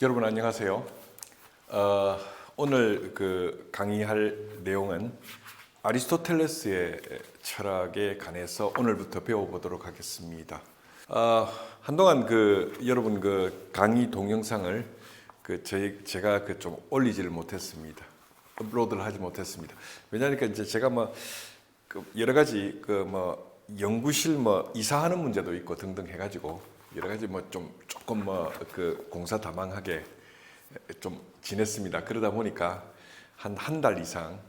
여러분 안녕하세요. 오늘 강의할 내용은 아리스토텔레스의 철학에 관해서 오늘부터 배워보도록 하겠습니다. 한동안 여러분 강의 동영상을 제가 좀 올리지를 못했습니다. 업로드를 하지 못했습니다. 왜냐하니까 이제 제가 여러 가지 연구실 이사하는 문제도 있고 등등 해가지고 여러 가지 조금 공사다망하게 좀 지냈습니다. 그러다 보니까 한 달 이상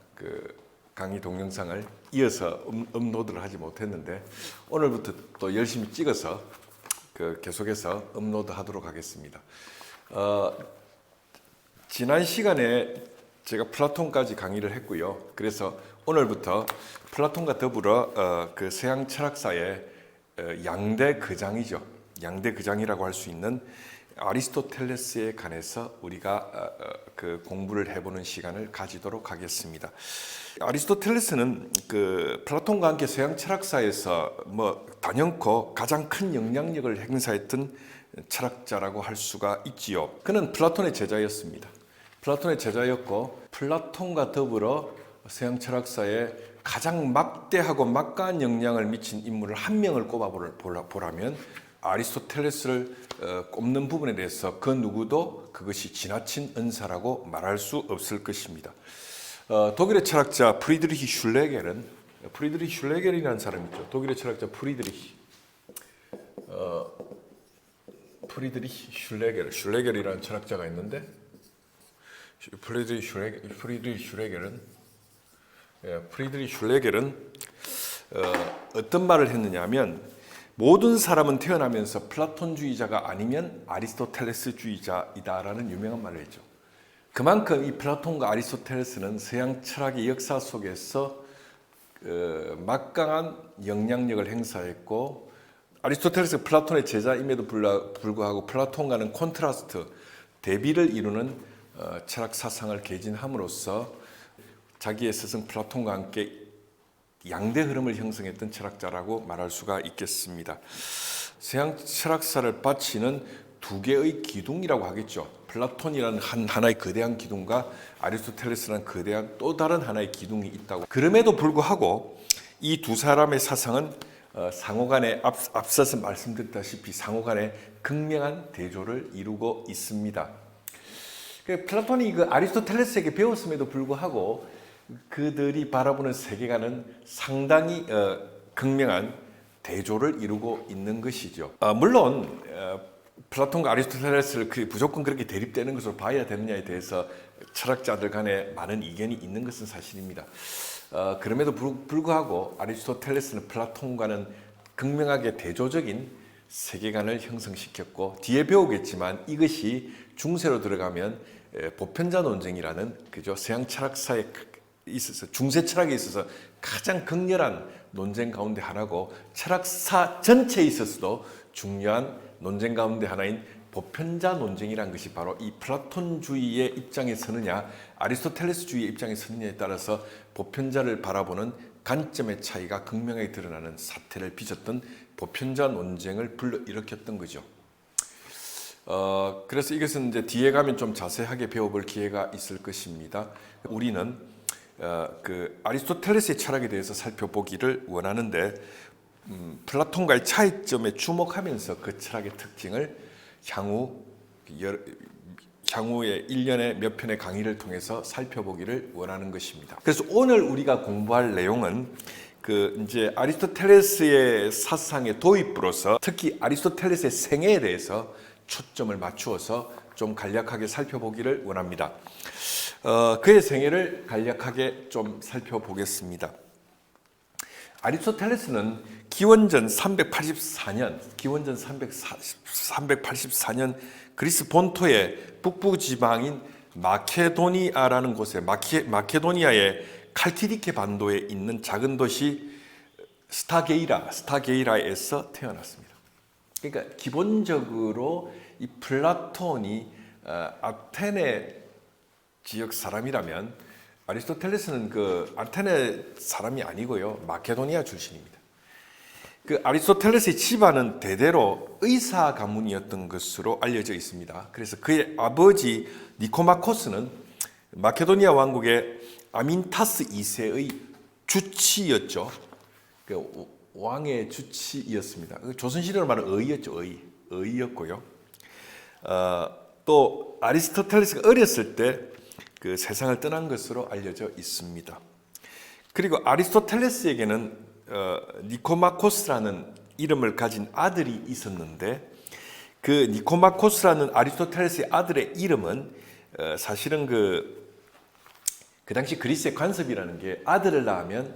강의 동영상을 이어서 업로드를 하지 못했는데 오늘부터 또 열심히 찍어서 계속해서 업로드하도록 하겠습니다. 지난 시간에 제가 플라톤까지 강의를 했고요. 그래서 오늘부터 플라톤과 더불어 서양 철학사의 양대 거장이죠. 양대 거장이라고 할 수 있는 아리스토텔레스에 관해서 우리가 공부를 해보는 시간을 가지도록 하겠습니다. 아리스토텔레스는 플라톤과 함께 서양 철학사에서 단연코 가장 큰 영향력을 행사했던 철학자라고 할 수가 있지요. 그는 플라톤의 제자였습니다. 플라톤의 제자였고 플라톤과 더불어 서양 철학사에 가장 막대하고 막강한 영향을 미친 인물을 한 명을 꼽아보라면 아리스토텔레스를 꼽는 부분에 대해서 그 누구도 그것이 지나친 은사라고 말할 수 없을 것입니다. 독일의 철학자 프리드리히 슐레겔이라는 사람이 있죠. 독일의 철학자 프리드리히 슐레겔이라는 철학자가 있는데 프리드리히 슐레겔은 어떤 말을 했느냐 하면 모든 사람은 태어나면서 플라톤주의자가 아니면 아리스토텔레스주의자이다라는 유명한 말을 했죠. 그만큼 이 플라톤과 아리스토텔레스는 서양 철학의 역사 속에서 막강한 영향력을 행사했고 아리스토텔레스가 플라톤의 제자임에도 불구하고 플라톤과는 콘트라스트, 대비를 이루는 철학 사상을 개진함으로써 자기의 스승 플라톤과 함께 양대 흐름을 형성했던 철학자라고 말할 수가 있겠습니다. 서양 철학사를 바치는 두 개의 기둥이라고 하겠죠. 플라톤이라는 하나의 거대한 기둥과 아리스토텔레스라는 거대한 또 다른 하나의 기둥이 있다고. 그럼에도 불구하고 이 두 사람의 사상은 상호간에 앞서서 말씀드렸다시피 상호간에 극명한 대조를 이루고 있습니다. 플라톤이 아리스토텔레스에게 배웠음에도 불구하고 그들이 바라보는 세계관은 상당히 극명한 대조를 이루고 있는 것이죠. 물론 플라톤과 아리스토텔레스를 무조건 그렇게 대립되는 것으로 봐야 되느냐에 대해서 철학자들 간에 많은 이견이 있는 것은 사실입니다. 그럼에도 불구하고 아리스토텔레스는 플라톤과는 극명하게 대조적인 세계관을 형성시켰고 뒤에 배우겠지만 이것이 중세로 들어가면 보편자 논쟁이라는 서양 철학사의 있어서 중세 철학에 있어서 가장 극렬한 논쟁 가운데 하나고 철학사 전체에 있어서도 중요한 논쟁 가운데 하나인 보편자 논쟁이란 것이 바로 이 플라톤주의의 입장에 서느냐 아리스토텔레스주의의 입장에 서느냐에 따라서 보편자를 바라보는 관점의 차이가 극명하게 드러나는 사태를 빚었던 보편자 논쟁을 불러일으켰던 거죠. 그래서 이것은 이제 뒤에 가면 좀 자세하게 배워볼 기회가 있을 것입니다. 우리는 아리스토텔레스의 철학에 대해서 살펴보기를 원하는데 플라톤과의 차이점에 주목하면서 그 철학의 특징을 향후에 1년에 몇 편의 강의를 통해서 살펴보기를 원하는 것입니다. 그래서 오늘 우리가 공부할 내용은 이제 아리스토텔레스의 사상의 도입부로서 특히 아리스토텔레스의 생애에 대해서 초점을 맞추어서 좀 간략하게 살펴보기를 원합니다. 그의 생애를 간략하게 좀 살펴보겠습니다. 아리스토텔레스는 기원전 384년 그리스 본토의 북부 지방인 마케도니아라는 곳에 마케도니아의 칼키디케 반도에 있는 작은 도시 스타게이라에서 태어났습니다. 그러니까 기본적으로 이 플라톤이 아테네 지역 사람이라면 아리스토텔레스는 아테네 사람이 아니고요. 마케도니아 출신입니다. 그 아리스토텔레스의 집안은 대대로 의사 가문이었던 것으로 알려져 있습니다. 그래서 그의 아버지 니코마코스는 마케도니아 왕국의 아민타스 2세의 주치였죠. 그 왕의 주치였습니다. 조선시대로 말하면 의였죠. 의였고요. 또 아리스토텔레스가 어렸을 때 그 세상을 떠난 것으로 알려져 있습니다. 그리고 아리스토텔레스에게는 니코마코스라는 이름을 가진 아들이 있었는데 그 니코마코스라는 아리스토텔레스의 아들의 이름은 사실은 그 당시 그리스의 관습이라는 게 아들을 낳으면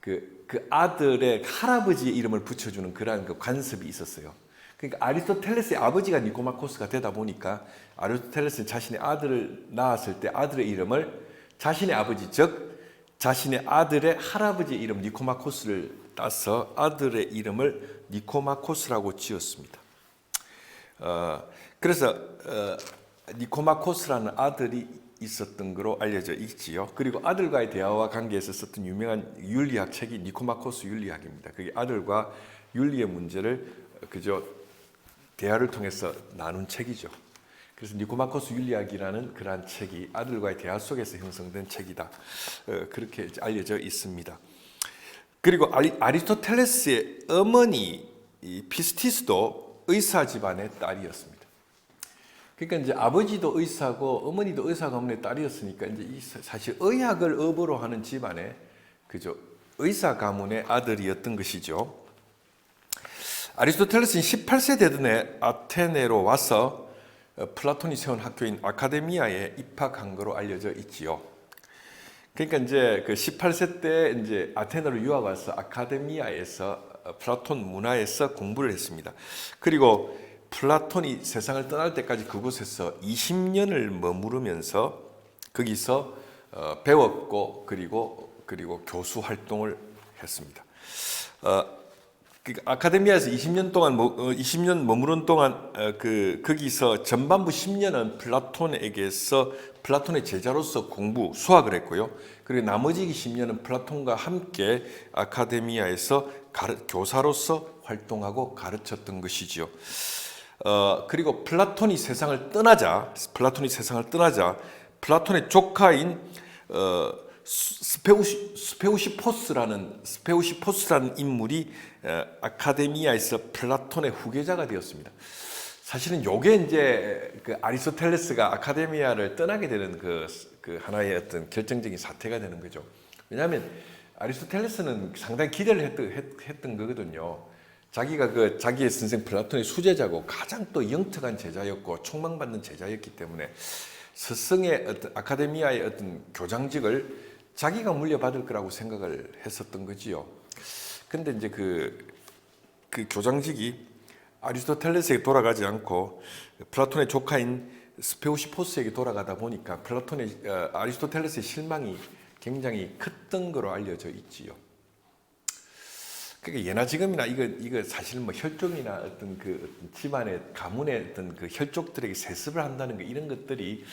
그 아들의 할아버지의 이름을 붙여주는 그러한 그 관습이 있었어요. 그러니까 아리스토텔레스의 아버지가 니코마코스가 되다 보니까 아리스토텔레스는 자신의 아들을 낳았을 때 아들의 이름을 자신의 아버지 즉 자신의 아들의 할아버지의 이름 니코마코스를 따서 아들의 이름을 니코마코스라고 지었습니다. 그래서 니코마코스라는 아들이 있었던 것으로 알려져 있지요. 그리고 아들과의 대화와 관계에서 썼던 유명한 윤리학 책이 니코마코스 윤리학입니다. 그게 아들과 윤리의 문제를 그저 대화를 통해서 나눈 책이죠. 그래서 니코마코스 윤리학이라는 그러한 책이 아들과의 대화 속에서 형성된 책이다. 그렇게 알려져 있습니다. 그리고 아리스토텔레스의 어머니 피스티스도 의사 집안의 딸이었습니다. 그러니까 이제 아버지도 의사고 어머니도 의사 가문의 딸이었으니까 이제 사실 의학을 업으로 하는 집안의 그저 의사 가문의 아들이었던 것이죠. 아리스토텔레스는 18세 되던 해 아테네로 와서 플라톤이 세운 학교인 아카데미아에 입학한 것으로 알려져 있지요. 그러니까 이제 그 18세 때 이제 아테네로 유학 와서 아카데미아에서 플라톤 문화에서 공부를 했습니다. 그리고 플라톤이 세상을 떠날 때까지 그곳에서 20년을 머무르면서 거기서 배웠고 그리고 교수 활동을 했습니다. 아카데미아에서 20년 동안 20년 머무른 동안 거기서 전반부 10년은 플라톤에게서 플라톤의 제자로서 공부 수학을 했고요. 그리고 나머지 10년은 플라톤과 함께 아카데미아에서 교사로서 활동하고 가르쳤던 것이지요. 그리고 플라톤이 세상을 떠나자 플라톤의 조카인 스페우시포스라는 인물이 아카데미아에서 플라톤의 후계자가 되었습니다. 사실은 요게 이제 그 아리스토텔레스가 아카데미아를 떠나게 되는 그 하나의 어떤 결정적인 사태가 되는 거죠. 왜냐하면 아리스토텔레스는 상당히 기대를 했던 거거든요. 자기가 자기의 선생 플라톤의 수제자고 가장 또 영특한 제자였고 촉망받는 제자였기 때문에 스승의 어떤 아카데미아의 어떤 교장직을 자기가 물려받을 거라고 생각을 했었던 거지요. 근데 이제 그 교장직이 아리스토텔레스에게 돌아가지 않고 플라톤의 조카인 스페우시포스에게 돌아가다 보니까 아리스토텔레스의 실망이 굉장히 컸던 거로 알려져 있지요. 그러니까 예나 지금이나 이거 사실 뭐 혈족이나 어떤 어떤 집안의 가문의 어떤 그 혈족들에게 세습을 한다는 거 이런 것들이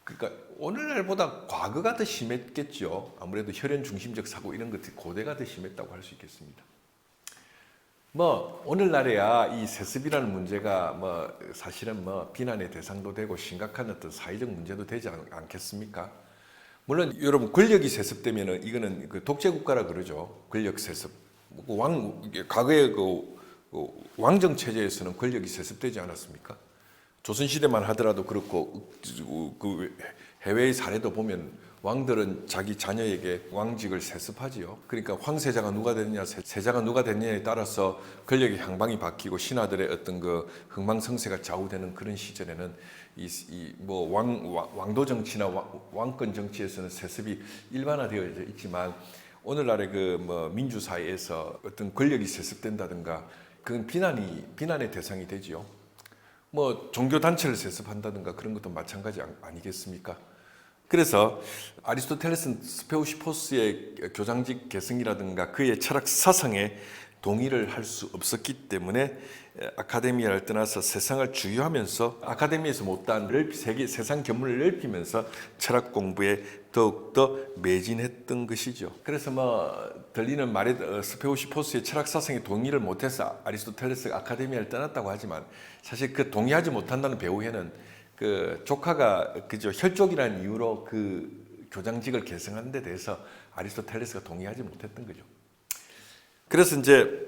그러니까 오늘날보다 과거가 더 심했겠죠. 아무래도 혈연 중심적 사고 이런 것들이 고대가 더 심했다고 할 수 있겠습니다. 뭐 오늘날에야 이 세습이라는 문제가 뭐 사실은 뭐 비난의 대상도 되고 심각한 어떤 사회적 문제도 되지 않겠습니까? 물론 여러분 권력이 세습되면은 이거는 그 독재 국가라 그러죠. 권력 세습. 과거의 왕정 체제에서는 권력이 세습되지 않았습니까? 조선 시대만 하더라도 그렇고 그 해외의 사례도 보면 왕들은 자기 자녀에게 왕직을 세습하지요. 그러니까 황세자가 누가 됐냐, 세자가 누가 됐냐에 따라서 권력의 향방이 바뀌고 신하들의 어떤 그 흥망성쇠가 좌우되는 그런 시절에는 뭐 왕도 정치나 왕권 정치에서는 세습이 일반화되어 있지만 오늘날의 그 뭐 민주 사회에서 어떤 권력이 세습된다든가 그건 비난의 대상이 되지요. 뭐 종교 단체를 세습한다든가 그런 것도 마찬가지 아니겠습니까? 그래서 아리스토텔레스는 스페우시포스의 교장직 계승이라든가 그의 철학 사상에 동의를 할 수 없었기 때문에 아카데미아를 떠나서 세상을 주유하면서 아카데미에서 못다한 세상 견문을 넓히면서 철학 공부에 더욱더 매진했던 것이죠. 그래서 들리는 말에 스페우시포스의 철학 사상에 동의를 못해서 아리스토텔레스가 아카데미아를 떠났다고 하지만 사실 그 동의하지 못한다는 배우에는 그 조카가 그저 혈족이라는 이유로 그 교장직을 계승하는 데 대해서 아리스토텔레스가 동의하지 못했던 거죠. 그래서 이제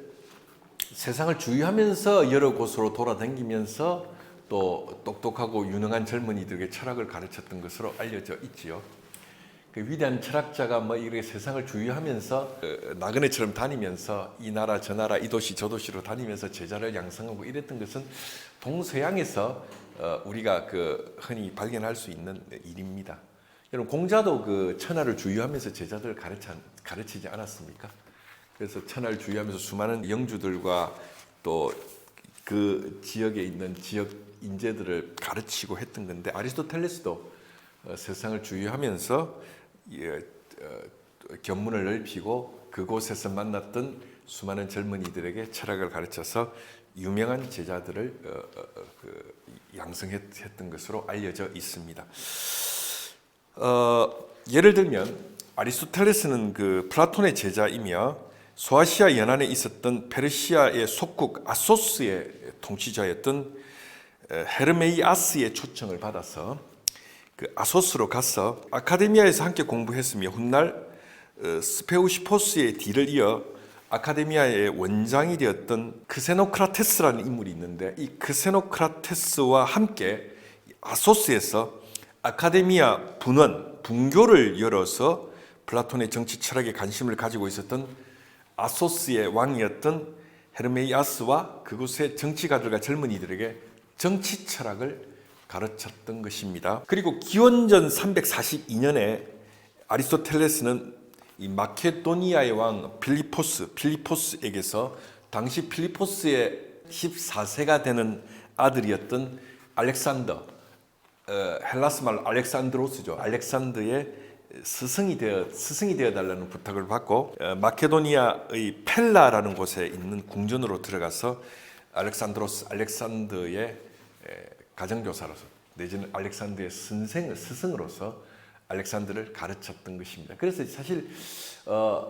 세상을 주유하면서 여러 곳으로 돌아다니면서 또 똑똑하고 유능한 젊은이들에게 철학을 가르쳤던 것으로 알려져 있지요. 그 위대한 철학자가 이렇게 세상을 주유하면서 나그네처럼 다니면서 이 나라 저 나라 이 도시 저 도시로 다니면서 제자를 양성하고 이랬던 것은 동서양에서 우리가 흔히 발견할 수 있는 일입니다. 여러분 공자도 그 천하를 주유하면서 제자들을 가르치지 않았습니까? 그래서 천하를 주유하면서 수많은 영주들과 또 그 지역에 있는 지역 인재들을 가르치고 했던 건데 아리스토텔레스도 세상을 주유하면서 견문을 넓히고 그곳에서 만났던 수많은 젊은이들에게 철학을 가르쳐서 유명한 제자들을 양성했던 것으로 알려져 있습니다. 예를 들면 아리스토텔레스는 그 플라톤의 제자이며 소아시아 연안에 있었던 페르시아의 속국 아소스의 통치자였던 헤르메이아스의 초청을 받아서 그 아소스로 가서 아카데미아에서 함께 공부했으며 훗날 스페우시포스의 뒤를 이어 아카데미아의 원장이 되었던 크세노크라테스라는 인물이 있는데 이 크세노크라테스와 함께 아소스에서 아카데미아 분교를 열어서 플라톤의 정치 철학에 관심을 가지고 있었던 아소스의 왕이었던 헤르메이아스와 그곳의 정치가들과 젊은이들에게 정치 철학을 가르쳤던 것입니다. 그리고 기원전 342년에 아리스토텔레스는 이 마케도니아의 왕 필리포스에게서 당시 필리포스의 14세가 되는 아들이었던 알렉산더, 헬라스 말로 알렉산드로스죠. 알렉산더의 스승이 되어 달라는 부탁을 받고 마케도니아의 펠라라는 곳에 있는 궁전으로 들어가서 알렉산더의 가정교사로서 내지는 알렉산더의 스승으로서 알렉산더를 가르쳤던 것입니다. 그래서 사실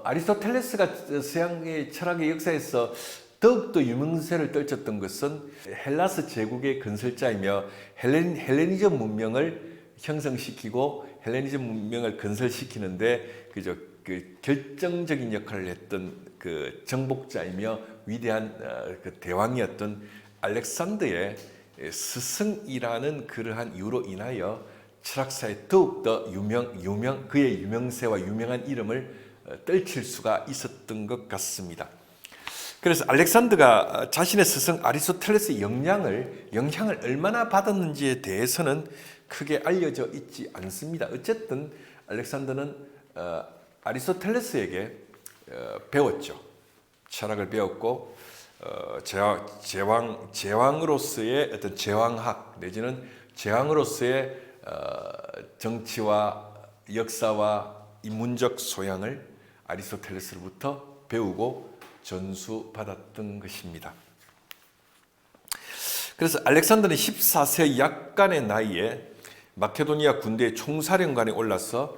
아리스토텔레스가 서양의 철학의 역사에서 더욱더 유명세를 떨쳤던 것은 헬라스 제국의 건설자이며 헬레니즘 문명을 형성시키고 헬레니즘 문명을 건설시키는데 그 결정적인 역할을 했던 그 정복자이며 위대한 그 대왕이었던 알렉산더의 스승이라는 그러한 이유로 인하여 철학사에 더욱더 그의 유명세와 유명한 이름을 떨칠 수가 있었던 것 같습니다. 그래서 알렉산더가 자신의 스승 아리스토텔레스의 영향을 얼마나 받았는지에 대해서는 크게 알려져 있지 않습니다. 어쨌든 알렉산더는 아리스토텔레스에게 배웠죠. 철학을 배웠고 제왕으로서의 어떤 제왕학 내지는 제왕으로서의 정치와 역사와 인문적 소양을 아리스토텔레스로부터 배우고 전수받았던 것입니다. 그래서 알렉산더는 14세 약간의 나이에 마케도니아 군대의 총사령관에 올라서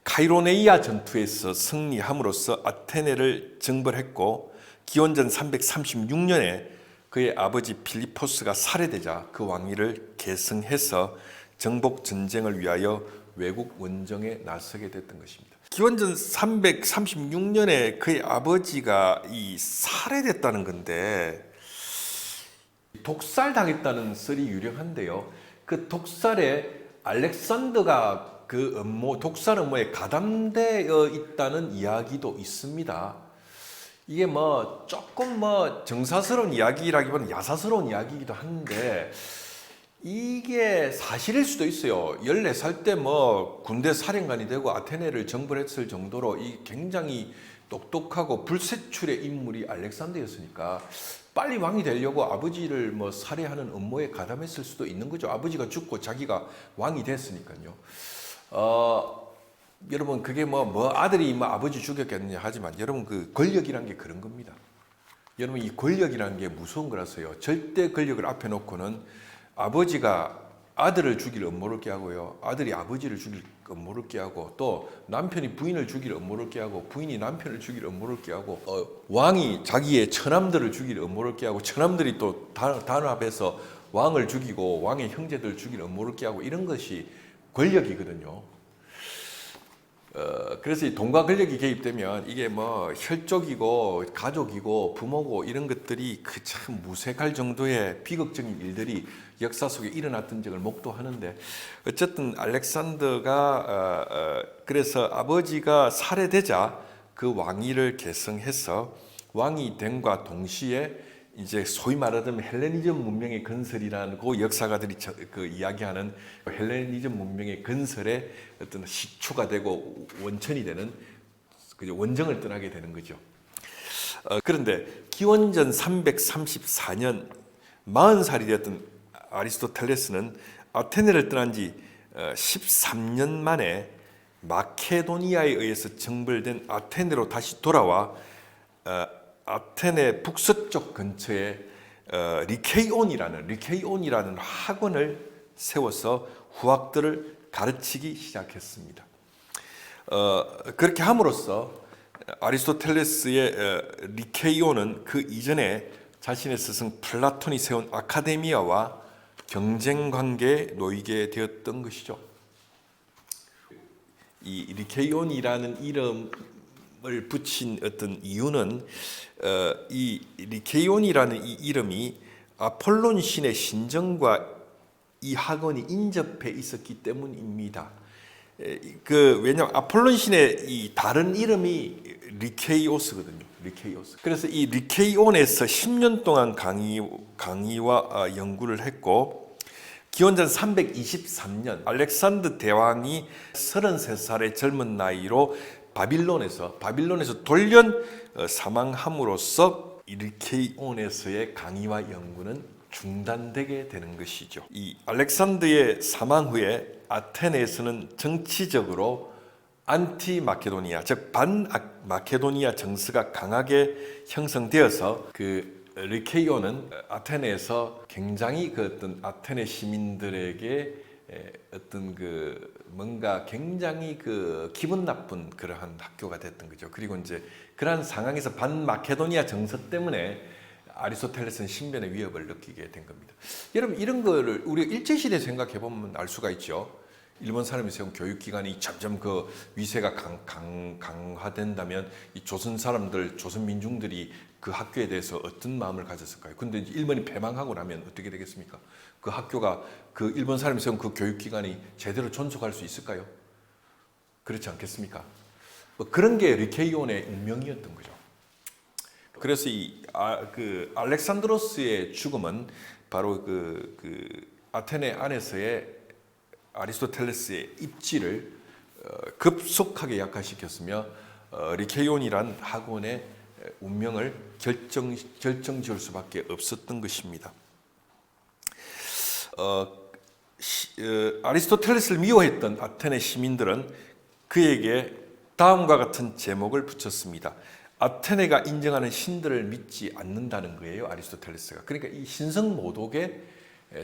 카이로네이아 전투에서 승리함으로써 아테네를 정벌했고 기원전 336년에 그의 아버지 필리포스가 살해되자 그 왕위를 계승해서 정복 전쟁을 위하여 외국 원정에 나서게 됐던 것입니다. 기원전 336년에 그의 아버지가 살해됐다는 건데 독살당했다는 썰이 유력한데요. 그 독살에 알렉산더가 그 독살 업무에 가담되어 있다는 이야기도 있습니다. 이게 조금 정사스러운 이야기라기보다는 야사스러운 이야기이기도 한데 이게 사실일 수도 있어요. 14살 때 군대 사령관이 되고 아테네를 정벌했을 정도로 이 굉장히 똑똑하고 불세출의 인물이 알렉산더였으니까 빨리 왕이 되려고 아버지를 살해하는 음모에 가담했을 수도 있는 거죠. 아버지가 죽고 자기가 왕이 됐으니까요. 여러분 그게 아들이 아버지 죽였겠느냐 하지만 여러분 그 권력이란 게 그런 겁니다. 여러분 이 권력이라는 게 무서운 거라서요. 절대 권력을 앞에 놓고는 아버지가 아들을 죽일 음모를 깨하고요. 아들이 아버지를 죽일 음모를 깨하고 또 남편이 부인을 죽일 음모를 깨하고 부인이 남편을 죽일 음모를 깨하고 왕이 자기의 처남들을 죽일 음모를 깨하고 처남들이 또 단합해서 왕을 죽이고 왕의 형제들을 죽일 음모를 깨하고 이런 것이 권력이거든요. 그래서 이 돈과 권력이 개입되면 이게 뭐 혈족이고 가족이고 부모고 이런 것들이 그 참 무색할 정도의 비극적인 일들이 역사 속에 일어났던 적을 목도하는데 어쨌든 알렉산더가 그래서 아버지가 살해되자 그 왕위를 계승해서 왕이 됨과 동시에 이제 소위 말하던 헬레니즘 문명의 건설이라는 그 역사가들이 그 이야기하는 헬레니즘 문명의 건설의 어떤 시초가 되고 원천이 되는 원정을 떠나게 되는 거죠. 그런데 기원전 334년 40살이 되었던 아리스토텔레스는 아테네를 떠난 지 13년 만에 마케도니아에 의해서 정벌된 아테네로 다시 돌아와 아테네 북서쪽 근처에 리케이온이라는 학원을 세워서 후학들을 가르치기 시작했습니다. 그렇게 함으로써 아리스토텔레스의 리케이온은 그 이전에 자신의 스승 플라톤이 세운 아카데미아와 경쟁 관계에 놓이게 되었던 것이죠. 이 리케이온이라는 이름을 붙인 어떤 이유는 이 리케이온이라는 이 이름이 아폴론 신의 신정과 이 학원이 인접해 있었기 때문입니다. 왜냐하면 아폴론 신의 이 다른 이름이 리케이오스거든요. 리케이오스. 그래서 이 리케이온에서 10년 동안 강의와 연구를 했고 기원전 323년 알렉산더 대왕이 33살의 젊은 나이로 바빌론에서 돌연 사망함으로써 리케이온에서의 강의와 연구는 중단되게 되는 것이죠. 이 알렉산더의 사망 후에 아테네에서는 정치적으로 안티 마케도니아, 즉 반마케도니아 정서가 강하게 형성되어서 그 리케이온은 아테네에서 굉장히 그 어떤 아테네 시민들에게 어떤 그 뭔가 굉장히 그 기분 나쁜 그러한 학교가 됐던 거죠. 그리고 이제 그러한 상황에서 반마케도니아 정서 때문에 아리스토텔레스는 신변의 위협을 느끼게 된 겁니다. 여러분 이런 거를 우리가 일제시대 생각해 보면 알 수가 있죠. 일본 사람이 세운 교육기관이 점점 그 위세가 강화된다면 이 조선 사람들, 조선 민중들이 그 학교에 대해서 어떤 마음을 가졌을까요? 근데 이제 일본이 패망하고 나면 어떻게 되겠습니까? 그 학교가 그 일본 사람이 세운 그 교육기관이 제대로 존속할 수 있을까요? 그렇지 않겠습니까? 뭐 그런 게 리케이온의 운명이었던 거죠. 그래서 그 알렉산드로스의 죽음은 바로 그 아테네 안에서의 아리스토텔레스의 입지를 급속하게 약화시켰으며 리케이온이란 학원의 운명을 결정지을 수밖에 없었던 것입니다. 아리스토텔레스를 미워했던 아테네 시민들은 그에게 다음과 같은 제목을 붙였습니다. 아테네가 인정하는 신들을 믿지 않는다는 거예요, 아리스토텔레스가. 그러니까 이 신성모독의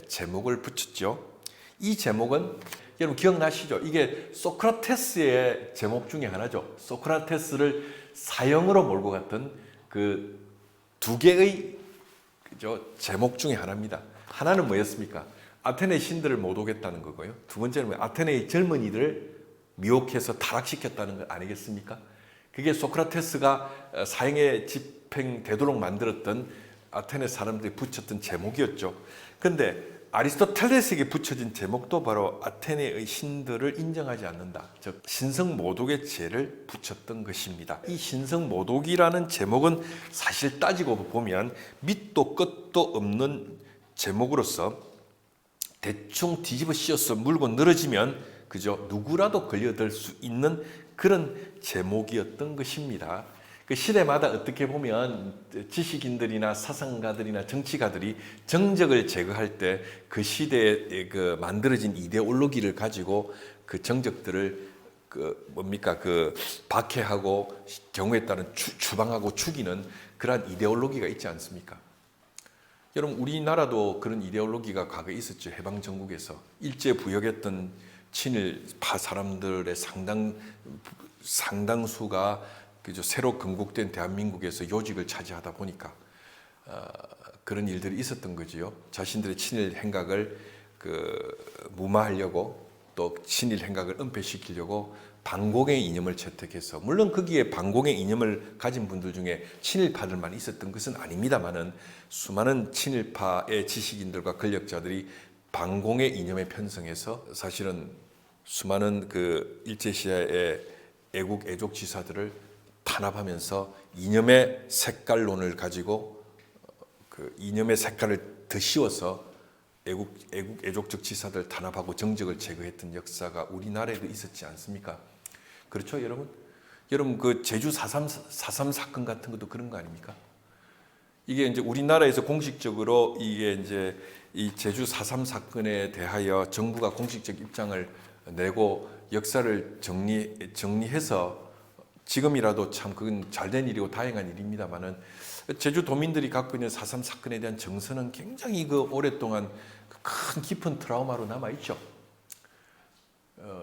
제목을 붙였죠. 이 제목은 여러분 기억나시죠? 이게 소크라테스의 제목 중에 하나죠. 소크라테스를 사형으로 몰고 갔던 그 두 개의 제목 중에 하나입니다. 하나는 뭐였습니까? 아테네 신들을 모독했다는 거고요. 두 번째는 아테네의 젊은이들을 미혹해서 타락시켰다는 것 아니겠습니까? 그게 소크라테스가 사형에 집행되도록 만들었던 아테네 사람들이 붙였던 제목이었죠. 그런데 아리스토텔레스에게 붙여진 제목도 바로 아테네의 신들을 인정하지 않는다, 즉 신성모독의 죄를 붙였던 것입니다. 이 신성모독이라는 제목은 사실 따지고 보면 밑도 끝도 없는 제목으로서 대충 뒤집어 씌워서 물고 늘어지면 그저 누구라도 걸려들 수 있는 그런 제목이었던 것입니다. 그 시대마다 어떻게 보면 지식인들이나 사상가들이나 정치가들이 정적을 제거할 때 그 시대에 그 만들어진 이데올로기를 가지고 그 정적들을 박해하고 경우에 따른 추방하고 죽이는 그러한 이데올로기가 있지 않습니까? 여러분 우리나라도 그런 이데올로기가 과거에 있었죠. 해방정국에서 일제 부역했던 친일파 사람들의 상당수가 그죠, 새로 건국된 대한민국에서 요직을 차지하다 보니까 그런 일들이 있었던 거지요. 자신들의 친일 행각을 무마하려고 또 친일 행각을 은폐시키려고 반공의 이념을 채택해서, 물론 거기에 반공의 이념을 가진 분들 중에 친일파들만 있었던 것은 아닙니다만은 수많은 친일파의 지식인들과 권력자들이 반공의 이념에 편성해서 사실은 수많은 일제시대의 애국 애족 지사들을 탄압하면서 이념의 색깔론을 가지고 이념의 색깔을 더 씌워서 애국 애족적 지사들 탄압하고 정적을 제거했던 역사가 우리나라에도 있었지 않습니까? 그렇죠, 여러분? 여러분 제주 4.3 사건 같은 것도 그런 거 아닙니까? 이게 이제 우리나라에서 공식적으로 이게 이제 이 제주 4.3 사건에 대하여 정부가 공식적 입장을 내고 역사를 정리해서 지금이라도 참 그건 잘된 일이고 다행한 일입니다만은 제주 도민들이 갖고 있는 4.3 사건에 대한 정서는 굉장히 오랫동안 큰 깊은 트라우마로 남아 있죠.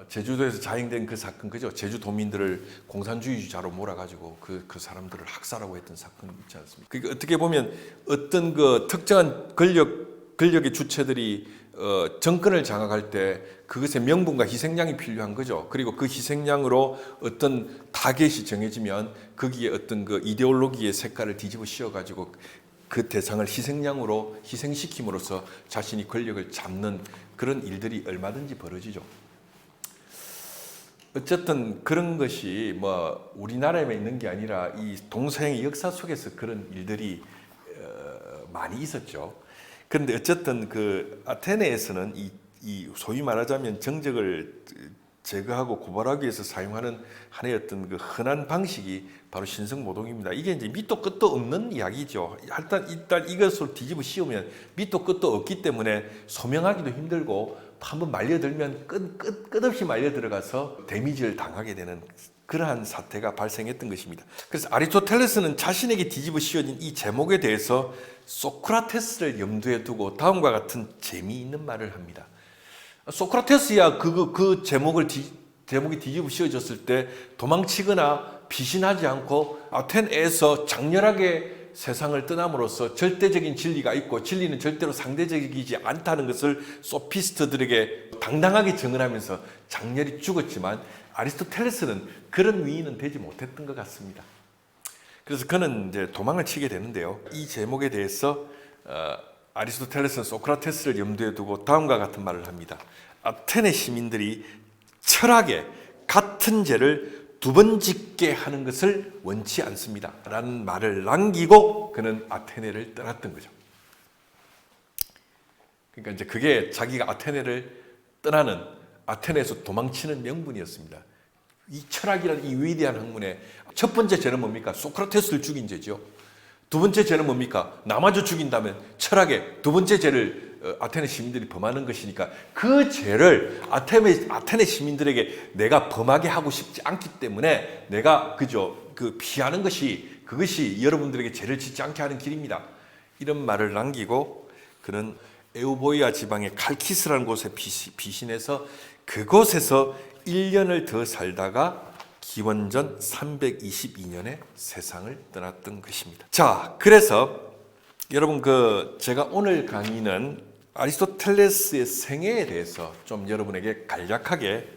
제주도에서 자행된 그 사건, 그죠? 제주 도민들을 공산주의자로 몰아가지고 그 사람들을 학살하고 했던 사건이 있지 않습니까? 그러니까 어떻게 보면 어떤 특정한 권력의 주체들이 정권을 장악할 때 그것의 명분과 희생양이 필요한 거죠. 그리고 그 희생양으로 어떤 타겟이 정해지면 거기에 어떤 이데올로기의 색깔을 뒤집어 씌워가지고 그 대상을 희생양으로 희생시킴으로써 자신이 권력을 잡는 그런 일들이 얼마든지 벌어지죠. 어쨌든 그런 것이 우리나라에만 있는 게 아니라 이 동서양의 역사 속에서 그런 일들이 많이 있었죠. 그런데 어쨌든 아테네에서는 이 소위 말하자면 정적을 제거하고 고발하기 위해서 사용하는 하나의 어떤 흔한 방식이 바로 신성모독입니다. 이게 이제 밑도 끝도 없는 이야기죠. 일단 이것을 뒤집어 씌우면 밑도 끝도 없기 때문에 소명하기도 힘들고 한번 말려들면 끝없이 말려들어가서 데미지를 당하게 되는 그러한 사태가 발생했던 것입니다. 그래서 아리스토텔레스는 자신에게 뒤집어 씌워진 이 제목에 대해서 소크라테스를 염두에 두고 다음과 같은 재미있는 말을 합니다. 소크라테스야 그 제목이 뒤집어 씌워졌을 때 도망치거나 비신하지 않고 아테네에서 장렬하게 세상을 떠남으로써 절대적인 진리가 있고 진리는 절대로 상대적이지 않다는 것을 소피스트들에게 당당하게 증언하면서 장렬히 죽었지만 아리스토텔레스는 그런 위인은 되지 못했던 것 같습니다. 그래서 그는 이제 도망을 치게 되는데요. 이 제목에 대해서 아리스토텔레스는 소크라테스를 염두에 두고 다음과 같은 말을 합니다. 아테네 시민들이 철학에 같은 죄를 두 번 짓게 하는 것을 원치 않습니다. 라는 말을 남기고 그는 아테네를 떠났던 거죠. 그러니까 이제 그게 자기가 아테네를 떠나는, 아테네에서 도망치는 명분이었습니다. 이 철학이라는 이 위대한 학문의 첫 번째 죄는 뭡니까? 소크라테스를 죽인 죄죠. 두 번째 죄는 뭡니까? 나마저 죽인다면 철학의 두 번째 죄를 아테네 시민들이 범하는 것이니까 그 죄를 아테네 시민들에게 내가 범하게 하고 싶지 않기 때문에 내가 피하는 그것이 여러분들에게 죄를 짓지 않게 하는 길입니다. 이런 말을 남기고 그는 에우보이아 지방의 칼키스라는 곳에 피신해서 그곳에서 1년을 더 살다가 기원전 322년에 세상을 떠났던 것입니다. 자, 그래서 여러분 제가 오늘 강의는 아리스토텔레스의 생애에 대해서 좀 여러분에게 간략하게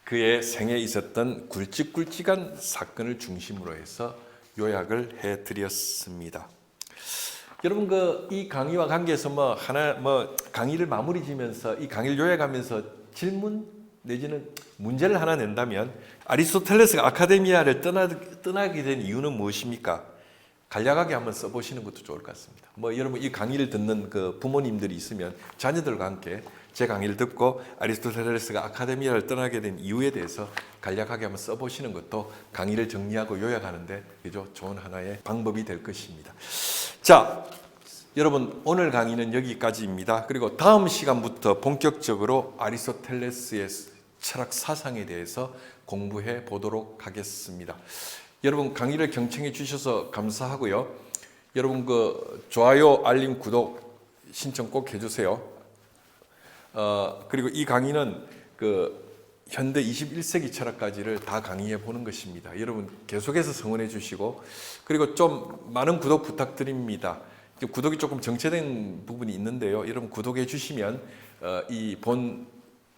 그의 생애에 있었던 굵직굵직한 사건을 중심으로 해서 요약을 해드렸습니다. 여러분 이 강의와 관계해서 강의를 마무리 지면서 이 강의를 요약하면서 질문 내지는 문제를 하나 낸다면 아리스토텔레스가 아카데미아를 떠나게 된 이유는 무엇입니까? 간략하게 한번 써보시는 것도 좋을 것 같습니다. 여러분 이 강의를 듣는 부모님들이 있으면 자녀들과 함께 제 강의를 듣고 아리스토텔레스가 아카데미아를 떠나게 된 이유에 대해서 간략하게 한번 써보시는 것도 강의를 정리하고 요약하는데 좋은 하나의 방법이 될 것입니다. 자, 여러분 오늘 강의는 여기까지입니다. 그리고 다음 시간부터 본격적으로 아리스토텔레스의 철학 사상에 대해서 공부해 보도록 하겠습니다. 여러분 강의를 경청해 주셔서 감사하고요. 여러분 그 좋아요, 알림, 구독 신청 꼭 해주세요. 그리고 이 강의는 그 현대 21세기 철학까지를 다 강의해 보는 것입니다. 여러분 계속해서 성원해 주시고, 그리고 좀 많은 구독 부탁드립니다. 구독이 조금 정체된 부분이 있는데요. 여러분 구독해 주시면 이 본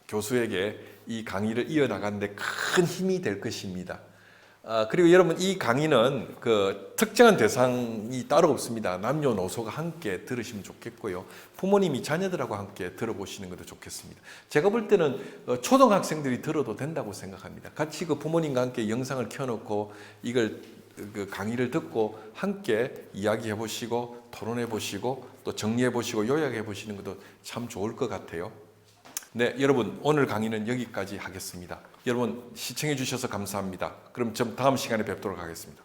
교수에게 이 강의를 이어나가는데 큰 힘이 될 것입니다. 그리고 여러분 이 강의는 그 특정한 대상이 따로 없습니다. 남녀노소가 함께 들으시면 좋겠고요. 부모님이 자녀들하고 함께 들어보시는 것도 좋겠습니다. 제가 볼 때는 초등학생들이 들어도 된다고 생각합니다. 같이 그 부모님과 함께 영상을 켜놓고 이걸 그 강의를 듣고 함께 이야기해 보시고 토론해 보시고 또 정리해 보시고 요약해 보시는 것도 참 좋을 것 같아요. 네, 여러분 오늘 강의는 여기까지 하겠습니다. 여러분 시청해 주셔서 감사합니다. 그럼 좀 다음 시간에 뵙도록 하겠습니다.